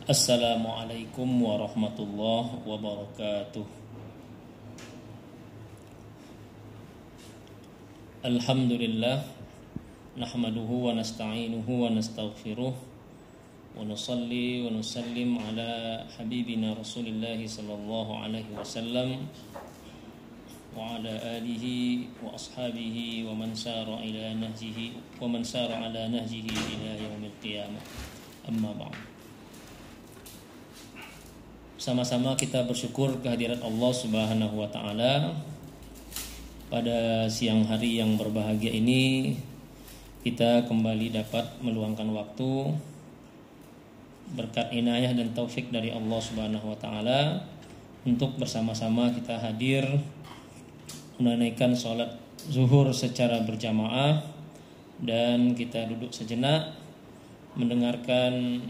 Assalamualaikum warahmatullahi wabarakatuh. Alhamdulillah nahmaduhu wa nasta'inuhu wa nastaghfiruh wa nusalli wa nusallim ala habibina Rasulillah sallallahu alaihi wasallam wa ala alihi wa ashabihi wa man sara ila nahjihi wa man sara ala nahjihi ila yaumil qiyamah. Amma ba'd. Sama-sama kita bersyukur kehadirat Allah Subhanahu wa taala. Pada siang hari yang berbahagia ini kita kembali dapat meluangkan waktu berkat inayah dan taufik dari Allah Subhanahu wa taala untuk bersama-sama kita hadir menunaikan salat zuhur secara berjamaah, dan kita duduk sejenak mendengarkan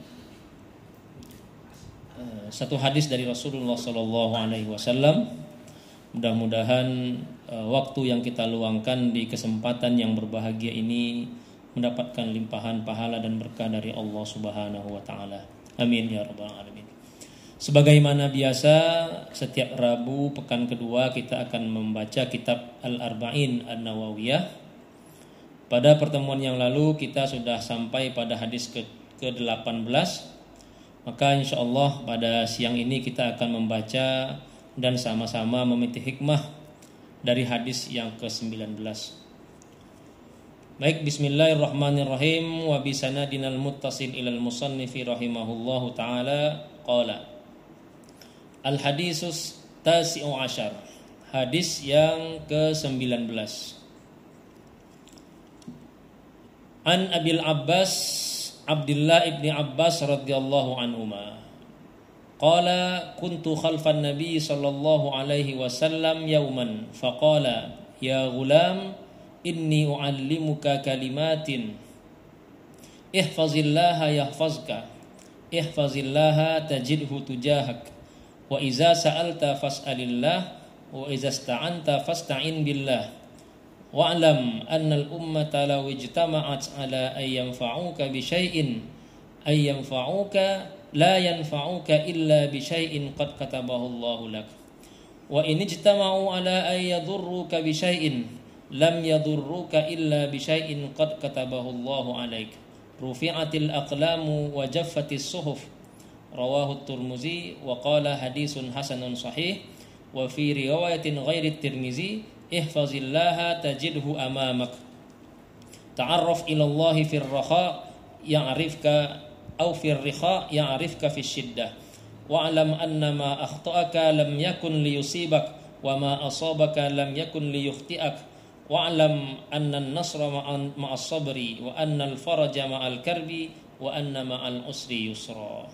satu hadis dari Rasulullah sallallahu alaihi wasallam. Mudah-mudahan waktu yang kita luangkan di kesempatan yang berbahagia ini mendapatkan limpahan pahala dan berkah dari Allah Subhanahu wa taala. Amin ya rabbal alamin. Sebagaimana biasa, setiap Rabu pekan kedua kita akan membaca kitab Al-Arba'in An-Nawawiyah. Pada pertemuan yang lalu kita sudah sampai pada hadis ke-18. Maka insyaallah pada siang ini kita akan membaca dan sama-sama memeti hikmah dari hadis yang ke-19. Baik, bismillahirrahmanirrahim. Wa bisanadinal muttasil ilal musannifi rahimahullahu ta'ala qala. Al-hadisus tasi'u asyar. Hadis yang ke-19. An Abil Abbas Abdullah ibni Abbas radhiyallahu anhuma qala kuntu khalfan nabi sallallahu alaihi wasallam yauman faqala ya ghulam inni uallimuka kalimatin ihfazillaha yahfazka ihfazillaha tajidhu tujahak wa iza sa'alta fas'alillah wa iza ista'anta fasta'in billah wa'lam annal ummata law ijtama'at ala ay yanfa'uka bi syai'in ay yanfa'uka la yanfa'uka illa bi syai'in qad katabahu Allahu lak wa in ijtama'u ala ay yadurruka bi syai'in lam yadurruka illa bi syai'in qad katabahu Allahu alaik rufi'atil aqlamu wa jaffatis suhuf rawahu at-Tirmizi wa qala hadisun hasanun sahih wa fi riwayatin ghairi at-Tirmizi ihfazillaha tajidhu amamak ta'arraf ilallahi fir raha ya'rifka aw fir riha ya'rifka fis shiddah wa'lam anna ma akhta'aka lam yakun liyusibak wa ma asabaka lam yakun liyukhti'ak wa'lam anna an-nasra ma'as sabri wa anna al-faraja ma'al karbi wa anna ma'al usri yusra.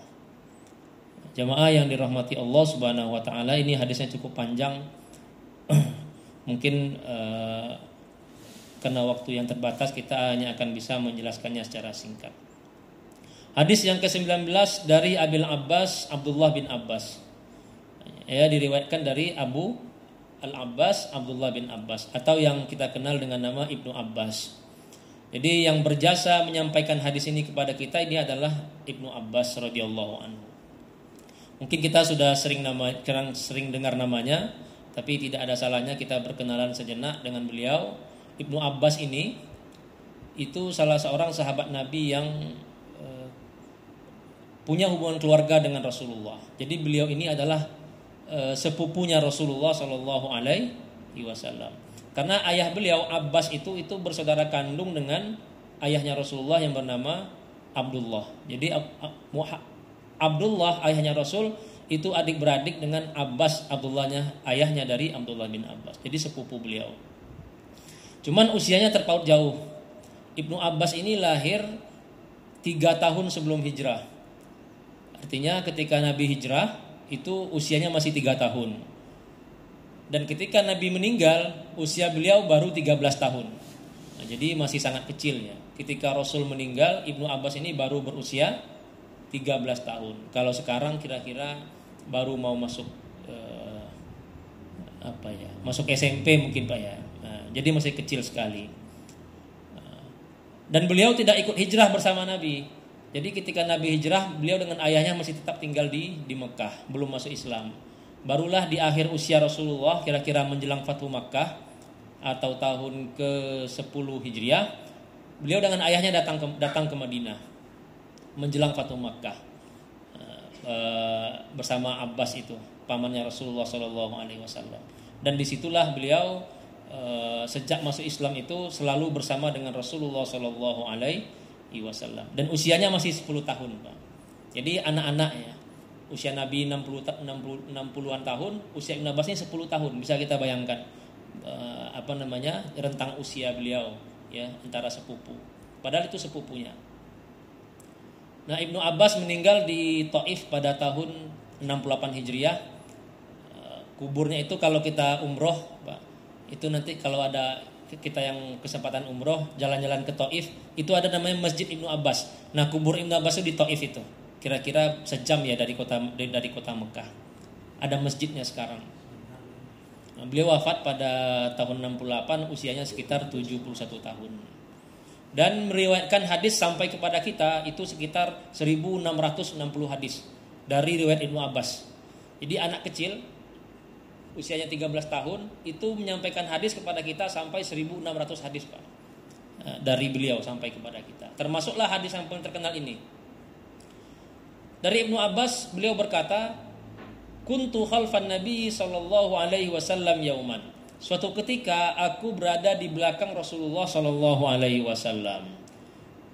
Jamaah yang dirahmati Allah Subhanahu wa taala, ini hadisnya cukup panjang. Mungkin karena waktu yang terbatas kita hanya akan bisa menjelaskannya secara singkat. Hadis yang ke-19 dari Abil Abbas Abdullah bin Abbas. Ya, diriwayatkan dari Abu Al-Abbas Abdullah bin Abbas atau yang kita kenal dengan nama Ibnu Abbas. Jadi yang berjasa menyampaikan hadis ini kepada kita ini adalah Ibnu Abbas radhiyallahu anhu. Mungkin kita sudah sering dengar namanya, tapi tidak ada salahnya kita berkenalan sejenak dengan beliau. Ibnu Abbas ini itu salah seorang sahabat Nabi yang punya hubungan keluarga dengan Rasulullah. Jadi beliau ini adalah sepupunya Rasulullah Shallallahu Alaihi Wasallam. Karena ayah beliau Abbas itu bersaudara kandung dengan ayahnya Rasulullah yang bernama Abdullah. Jadi Abdullah ayahnya Rasul itu adik-beradik dengan Abbas, Abdullahnya ayahnya dari Abdullah bin Abbas. Jadi sepupu beliau. Cuman usianya terpaut jauh. Ibnu Abbas ini lahir 3 tahun sebelum hijrah. Artinya ketika Nabi hijrah itu usianya masih 3 tahun. Dan ketika Nabi meninggal usia beliau baru 13 tahun. Nah, jadi masih sangat kecil ya. Ketika Rasul meninggal, Ibnu Abbas ini baru berusia 13 tahun. Kalau sekarang kira-kira baru mau masuk masuk SMP mungkin Pak ya. Nah, jadi masih kecil sekali. Dan beliau tidak ikut hijrah bersama Nabi. Jadi ketika Nabi hijrah, beliau dengan ayahnya masih tetap tinggal di Mekah, belum masuk Islam. Barulah di akhir usia Rasulullah, kira-kira menjelang Fathu Makkah atau tahun ke-10 Hijriah, beliau dengan ayahnya datang ke Madinah menjelang Fathu Makkah bersama Abbas itu, pamannya Rasulullah SAW. Dan disitulah beliau sejak masuk Islam itu selalu bersama dengan Rasulullah SAW. Dan usianya masih 10 tahun, Pak. Jadi anak-anak ya. Usia Nabi 60-an tahun, usia Ibnu Abbas ini 10 tahun. Bisa kita bayangkan rentang usia beliau ya, antara sepupu. Padahal itu sepupunya. Nah, Ibnu Abbas meninggal di Taif pada tahun 68 Hijriah. Kuburnya itu kalau kita umroh, Pak, itu nanti kalau ada kita yang kesempatan umroh jalan-jalan ke Taif, itu ada namanya Masjid Ibnu Abbas. Nah, kubur Ibnu Abbas itu di Taif itu. Kira-kira sejam ya dari kota Mekah. Ada masjidnya sekarang. Nah, beliau wafat pada tahun 68, usianya sekitar 71 tahun. Dan meriwayatkan hadis sampai kepada kita itu sekitar 1660 hadis dari riwayat Ibnu Abbas. Jadi anak kecil usianya 13 tahun itu menyampaikan hadis kepada kita sampai 1600 hadis, Pak. Dari beliau sampai kepada kita. Termasuklah hadis yang paling terkenal ini. Dari Ibnu Abbas beliau berkata, "Kuntu khalfan Nabi sallallahu alaihi wasallam yauman." Suatu ketika aku berada di belakang Rasulullah sallallahu alaihi wasallam.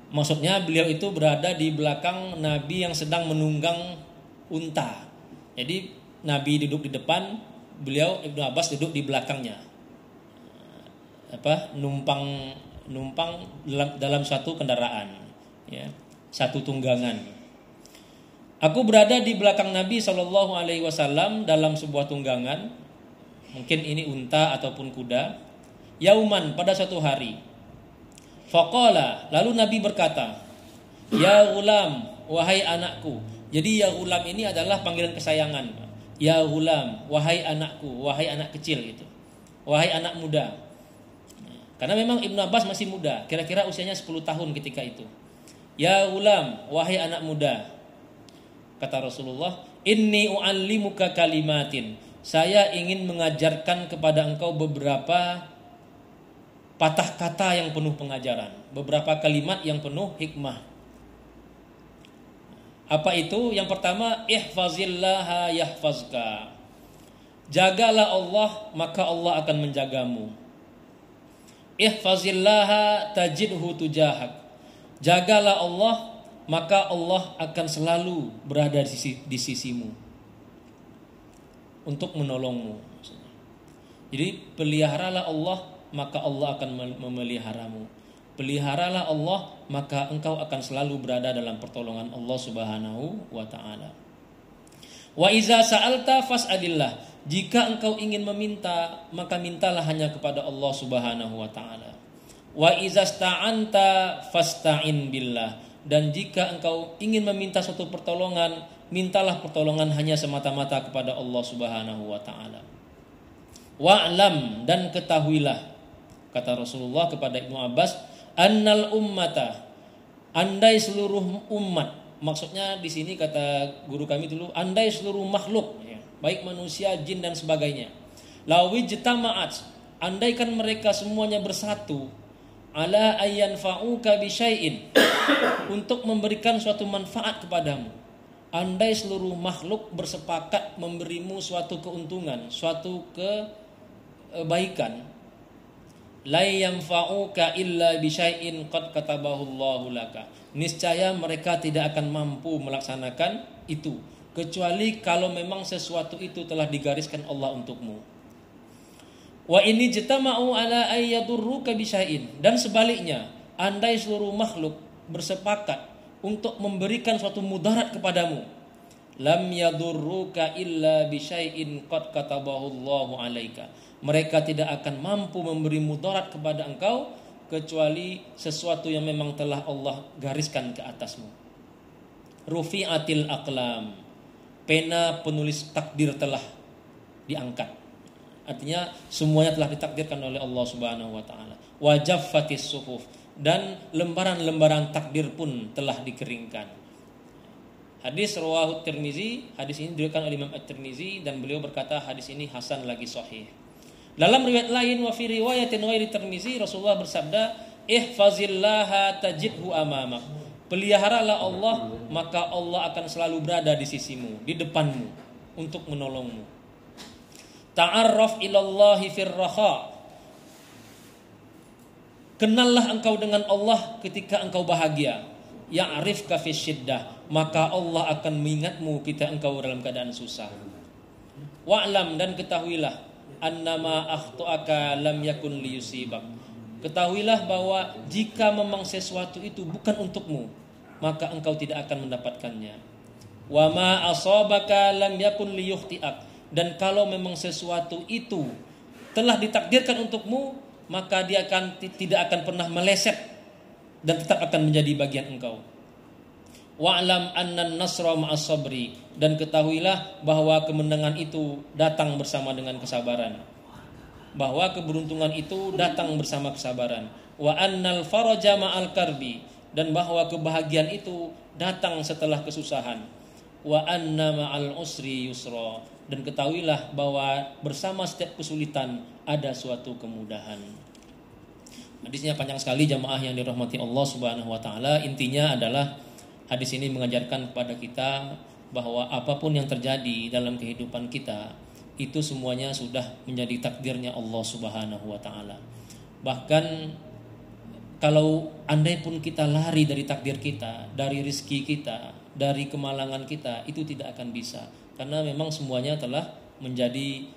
Maksudnya beliau itu berada di belakang Nabi yang sedang menunggang unta. Jadi Nabi duduk di depan, beliau Ibnu Abbas duduk di belakangnya. Numpang dalam suatu kendaraan, ya, satu tunggangan. Aku berada di belakang Nabi Shallallahu Alaihi Wasallam dalam sebuah tunggangan, mungkin ini unta ataupun kuda. Yauman, pada suatu hari. Faqala, lalu Nabi berkata, "Ya ghulam, wahai anakku." Jadi ya ghulam ini adalah panggilan kesayangan. Ya ghulam, wahai anakku, wahai anak kecil gitu. Wahai anak muda. Karena memang Ibnu Abbas masih muda, kira-kira usianya 10 tahun ketika itu. Ya ghulam, wahai anak muda. Kata Rasulullah, "Inni u'allimuka kalimatin." Saya ingin mengajarkan kepada engkau beberapa patah kata yang penuh pengajaran, beberapa kalimat yang penuh hikmah. Apa itu? Yang pertama, ihfazillaha yahfazka. Jagalah Allah, maka Allah akan menjagamu. Ihfazillaha tajidhu tujahak. Jagalah Allah, maka Allah akan selalu berada di sisimu untuk menolongmu. Jadi peliharalah Allah, maka Allah akan memeliharamu. Peliharalah Allah, maka engkau akan selalu berada dalam pertolongan Allah Subhanahu wa ta'ala. Wa iza sa'alta fas'alillah. Jika engkau ingin meminta, maka mintalah hanya kepada Allah Subhanahu wa ta'ala. Wa iza sta'anta fasta'in billah. Dan jika engkau ingin meminta suatu pertolongan, mintalah pertolongan hanya semata-mata kepada Allah Subhanahu wa ta'ala. Wa'lam, dan ketahuilah, kata Rasulullah kepada Ibnu Abbas, annal ummata, andai seluruh umat. Maksudnya di sini kata guru kami dulu, andai seluruh makhluk, ya, baik manusia, jin dan sebagainya. Lawijtama'at, andaikan mereka semuanya bersatu, ala ayyanfa'uka bisyai'in, untuk memberikan suatu manfaat kepadamu. Andai seluruh makhluk bersepakat memberimu suatu keuntungan, suatu kebaikan, la yanfa'uka illa bisyai'in qad katabahu Allahu laka. Niscaya mereka tidak akan mampu melaksanakan itu kecuali kalau memang sesuatu itu telah digariskan Allah untukmu. Wa ini jitama'u ala ayyadurruka bisyai'in, dan sebaliknya, andai seluruh makhluk bersepakat untuk memberikan suatu mudarat kepadamu, lam yadurruka illa bisyai'in qad katabahu Allahu alaika. Mereka tidak akan mampu memberi mudarat kepada engkau kecuali sesuatu yang memang telah Allah gariskan ke atasmu. Rufi'atil aqlam, pena penulis takdir telah diangkat. Artinya semuanya telah ditakdirkan oleh Allah Subhanahu wa taala. Wajaffatis suhuf, dan lembaran-lembaran takdir pun telah dikeringkan. Hadis rawahu Tirmizi, hadis ini diriwayatkan oleh Imam At-Tirmizi dan beliau berkata hadis ini hasan lagi sahih. Dalam riwayat lain wa fi riwayatin ghairi Tirmizi, Rasulullah bersabda, "Ihfazillaha tajidhu amamak." Peliharalah Allah, maka Allah akan selalu berada di sisimu, di depanmu untuk menolongmu. Ta'arraf ilallahi fir raha. Kenallah engkau dengan Allah ketika engkau bahagia. Ya'rifka fi syiddah, maka Allah akan mengingatmu ketika engkau dalam keadaan susah. Wa'lam, dan ketahuilah, annama akhtu'aka lam yakun liyusibak. Ketahuilah bahwa jika memang sesuatu itu bukan untukmu, maka engkau tidak akan mendapatkannya. Wa ma asabaka lam yakun liyukhti'ak. Dan kalau memang sesuatu itu telah ditakdirkan untukmu, maka dia tidak akan pernah meleset dan tetap akan menjadi bagian engkau. Wa'lam annan nasra ma'as sabri, dan ketahuilah bahwa kemenangan itu datang bersama dengan kesabaran. Bahwa keberuntungan itu datang bersama kesabaran. Wa annal faraja ma'al karbi, dan bahwa kebahagiaan itu datang setelah kesusahan. Wa anna ma'al usri yusra, dan ketahuilah bahwa bersama setiap kesulitan ada suatu kemudahan. Hadisnya panjang sekali jamaah yang dirahmati Allah Subhanahu wa taala. Intinya adalah hadis ini mengajarkan kepada kita bahwa apapun yang terjadi dalam kehidupan kita itu semuanya sudah menjadi takdirnya Allah Subhanahu wa taala. Bahkan kalau andai pun kita lari dari takdir kita, dari rizki kita, dari kemalangan kita, itu tidak akan bisa. Karena memang semuanya telah menjadi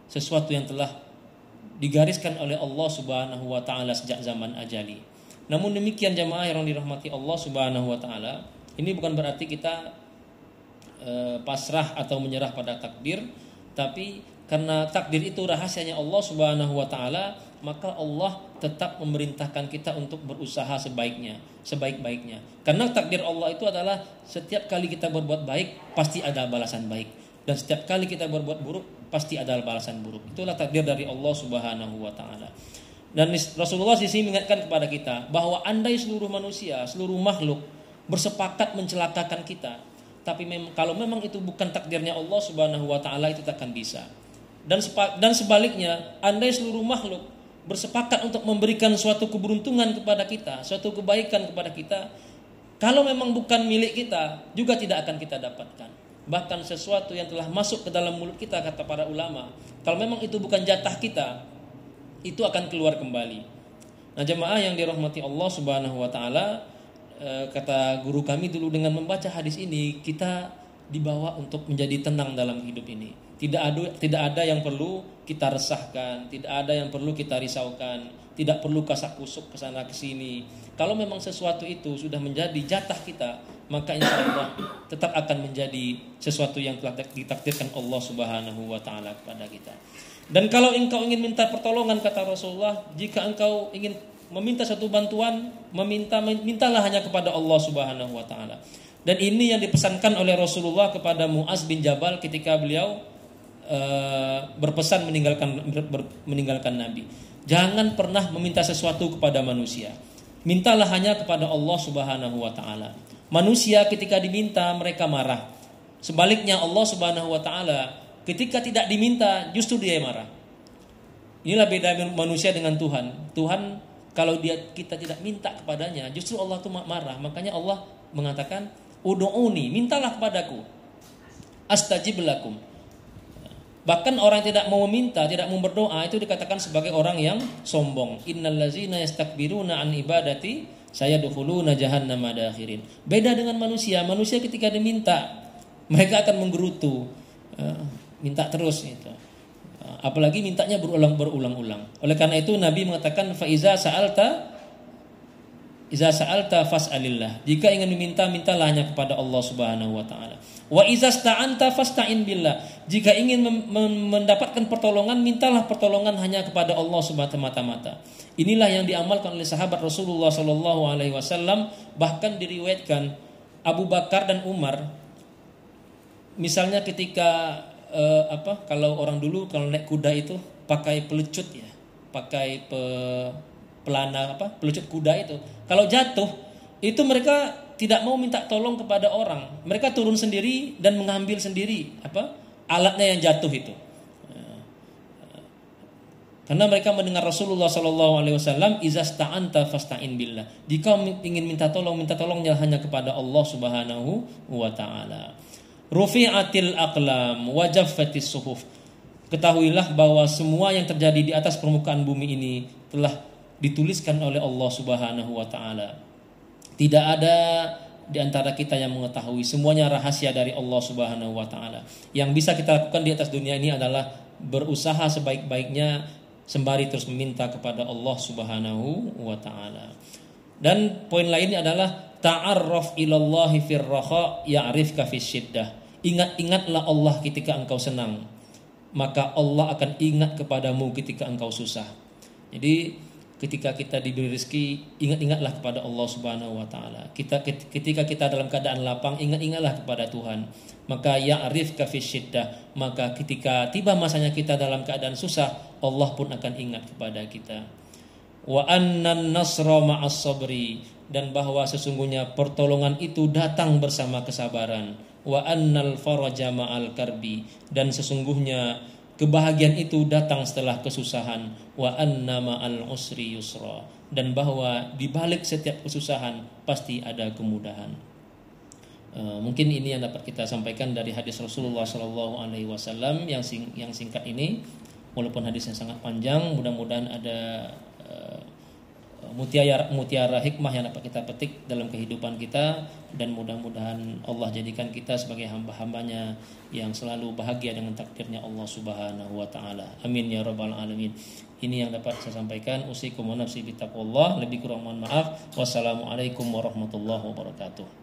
sesuatu yang telah digariskan oleh Allah Subhanahu wa taala sejak zaman ajali. Namun demikian jamaah yang dirahmati Allah Subhanahu wa taala, ini bukan berarti kita pasrah atau menyerah pada takdir, tapi karena takdir itu rahasianya Allah Subhanahu wa taala, maka Allah tetap memerintahkan kita untuk berusaha sebaik-baiknya. Karena takdir Allah itu adalah setiap kali kita berbuat baik pasti ada balasan baik, dan setiap kali kita berbuat buruk pasti ada balasan buruk. Itulah takdir dari Allah Subhanahu wa taala. Dan Rasulullah sisi mengingatkan kepada kita bahwa andai seluruh manusia, seluruh makhluk bersepakat mencelakakan kita, tapi kalau memang itu bukan takdirnya Allah Subhanahu wa taala, itu takkan bisa. Dan sebaliknya, andai seluruh makhluk bersepakat untuk memberikan suatu keberuntungan kepada kita, suatu kebaikan kepada kita, kalau memang bukan milik kita, juga tidak akan kita dapatkan. Bahkan sesuatu yang telah masuk ke dalam mulut kita, kata para ulama, kalau memang itu bukan jatah kita, itu akan keluar kembali. Nah jemaah yang dirahmati Allah Subhanahu wa taala, kata guru kami dulu, dengan membaca hadis ini kita dibawa untuk menjadi tenang dalam hidup ini. Tidak ada yang perlu kita resahkan, tidak ada yang perlu kita risaukan, tidak perlu kasak kusuk ke sana ke sini. Kalau memang sesuatu itu sudah menjadi jatah kita, maka insya Allah tetap akan menjadi sesuatu yang telah ditakdirkan Allah Subhanahu wa taala kepada kita. Dan kalau engkau ingin minta pertolongan, kata Rasulullah, jika engkau ingin meminta satu bantuan, mintalah hanya kepada Allah Subhanahu wa taala. Dan ini yang dipesankan oleh Rasulullah kepada Mu'az bin Jabal ketika beliau berpesan meninggalkan Nabi. Jangan pernah meminta sesuatu kepada manusia. Mintalah hanya kepada Allah Subhanahu wa taala. Manusia ketika diminta mereka marah. Sebaliknya Allah Subhanahu wa taala ketika tidak diminta justru dia marah. Inilah beda manusia dengan Tuhan. Tuhan kalau kita tidak minta kepadanya, justru Allah itu marah. Makanya Allah mengatakan, "Ud'uni, mintalah kepadaku. Astajib lakum." Bahkan orang yang tidak mau meminta, tidak mau berdoa, itu dikatakan sebagai orang yang sombong. Innallazina yastakbiruna an ibadati sayadkhuluna jahannama dakhirin. Beda dengan manusia. Manusia ketika diminta, mereka akan menggerutu, minta terus gitu. Apalagi mintanya berulang-ulang. Oleh karena itu Nabi mengatakan, fa iza sa'alta fas'alillah. Jika ingin meminta, mintalah hanya kepada Allah Subhanahu wa taala. Wa iza sta'anta fasta'in billah. Jika ingin mendapatkan pertolongan, mintalah pertolongan hanya kepada Allah Subhanahu mata-mata. Inilah yang diamalkan oleh sahabat Rasulullah sallallahu alaihi wasallam. Bahkan diriwayatkan Abu Bakar dan Umar, misalnya ketika kalau orang dulu kalau naik kuda itu pakai pelecut ya, pakai pelana pelucut kuda itu. Kalau jatuh itu mereka tidak mau minta tolong kepada orang. Mereka turun sendiri dan mengambil sendiri alatnya yang jatuh itu. Karena mereka mendengar Rasulullah sallallahu alaihi wasallam, "Izasta'anta fasta'in billah." Jika ingin minta tolongnya hanya kepada Allah Subhanahu wa taala. Rufi'atil aqlam wa jaffatis suhuf. Ketahuilah bahwa semua yang terjadi di atas permukaan bumi ini telah dituliskan oleh Allah Subhanahu wa taala. Tidak ada di antara kita yang mengetahui, semuanya rahasia dari Allah Subhanahu wa taala. Yang bisa kita lakukan di atas dunia ini adalah berusaha sebaik-baiknya sembari terus meminta kepada Allah Subhanahu wa taala. Dan poin lainnya adalah ta'arraf ilallahi fir raha ya'rifka fis syiddah. Ingat-ingatlah Allah ketika engkau senang, maka Allah akan ingat kepadamu ketika engkau susah. Jadi ketika kita diberi rezeki, ingat-ingatlah kepada Allah Subhanahu wa taala. Ketika kita dalam keadaan lapang, ingat-ingatlah kepada Tuhan. Maka ya'rifka fis syiddah, maka ketika tiba masanya kita dalam keadaan susah, Allah pun akan ingat kepada kita. Wa annan nasra ma'as sabri, dan bahwa sesungguhnya pertolongan itu datang bersama kesabaran. Wa annal faraja ma'al karbi, dan sesungguhnya kebahagiaan itu datang setelah kesusahan. Wa anna ma'al usri yusra, dan bahwa di balik setiap kesusahan pasti ada kemudahan. Mungkin ini yang dapat kita sampaikan dari hadis Rasulullah Sallallahu Alaihi Wasallam yang singkat ini. Walaupun hadisnya sangat panjang, mudah-mudahan ada mutiara hikmah yang dapat kita petik dalam kehidupan kita, dan mudah-mudahan Allah jadikan kita sebagai hamba-hambanya yang selalu bahagia dengan takdirnya Allah Subhanahu wa taala. Amin ya rabbal alamin. Ini yang dapat saya sampaikan. Usikum wa nafsi bittaqwallah. Lebih kurang mohon maaf. Wassalamualaikum warahmatullahi wabarakatuh.